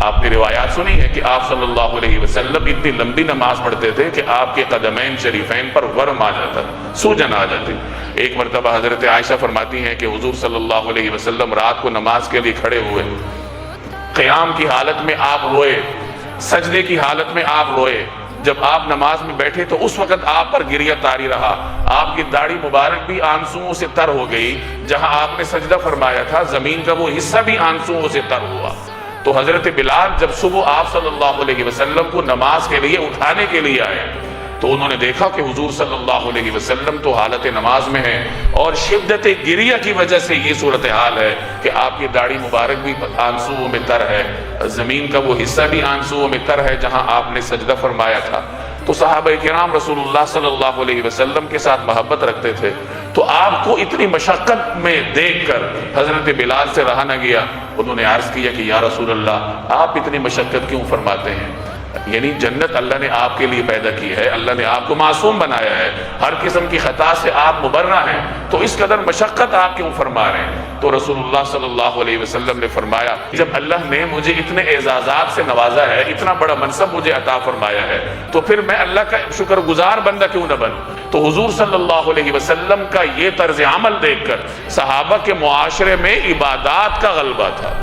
آپ نے روایات سنی ہے کہ آپ صلی اللہ علیہ وسلم اتنی لمبی نماز پڑھتے تھے کہ آپ کے قدمین شریفین پر ورم آ جاتا، سوجن آ جاتی۔ ایک مرتبہ حضرت عائشہ فرماتی ہیں کہ حضور صلی اللہ علیہ وسلم رات کو نماز کے لیے کھڑے ہوئے، قیام کی حالت میں آپ روئے، سجدے کی حالت میں آپ روئے، جب آپ نماز میں بیٹھے تو اس وقت آپ پر گریہ طاری رہا، آپ کی داڑھی مبارک بھی آنسوؤں سے تر ہو گئی، جہاں آپ نے سجدہ فرمایا تھا زمین کا وہ حصہ بھی آنسوؤں سے تر ہوا۔ تو حضرت بلال جب صبح آپ صلی اللہ علیہ وسلم کو نماز کے لیے اٹھانے کے لیے آئے تو انہوں نے دیکھا کہ حضور صلی اللہ علیہ وسلم تو حالت نماز میں ہیں اور شدت گریہ کی وجہ سے یہ صورتحال ہے کہ آپ کی داڑھی مبارک بھی آنسوؤں میں تر ہے، زمین کا وہ حصہ بھی آنسوؤں میں تر ہے جہاں آپ نے سجدہ فرمایا تھا۔ تو صحابہ کرام رسول اللہ صلی اللہ علیہ وسلم کے ساتھ محبت رکھتے تھے، تو آپ کو اتنی مشقت میں دیکھ کر حضرت بلال سے رہا نہ گیا، انہوں نے عرض کیا کہ یا رسول اللہ آپ اتنی مشقت کیوں فرماتے ہیں؟ یعنی جنت اللہ نے آپ کے لیے پیدا کی ہے، اللہ نے آپ کو معصوم بنایا ہے، ہر قسم کی خطا سے آپ مبرہ ہیں، تو اس قدر مشقت آپ کیوں فرما رہے ہیں؟ تو رسول اللہ صلی اللہ علیہ وسلم نے فرمایا جب اللہ نے مجھے اتنے اعزازات سے نوازا ہے، اتنا بڑا منصب مجھے عطا فرمایا ہے، تو پھر میں اللہ کا شکر گزار بندہ کیوں نہ بنوں؟ تو حضور صلی اللہ علیہ وسلم کا یہ طرز عمل دیکھ کر صحابہ کے معاشرے میں عبادات کا غلبہ تھا۔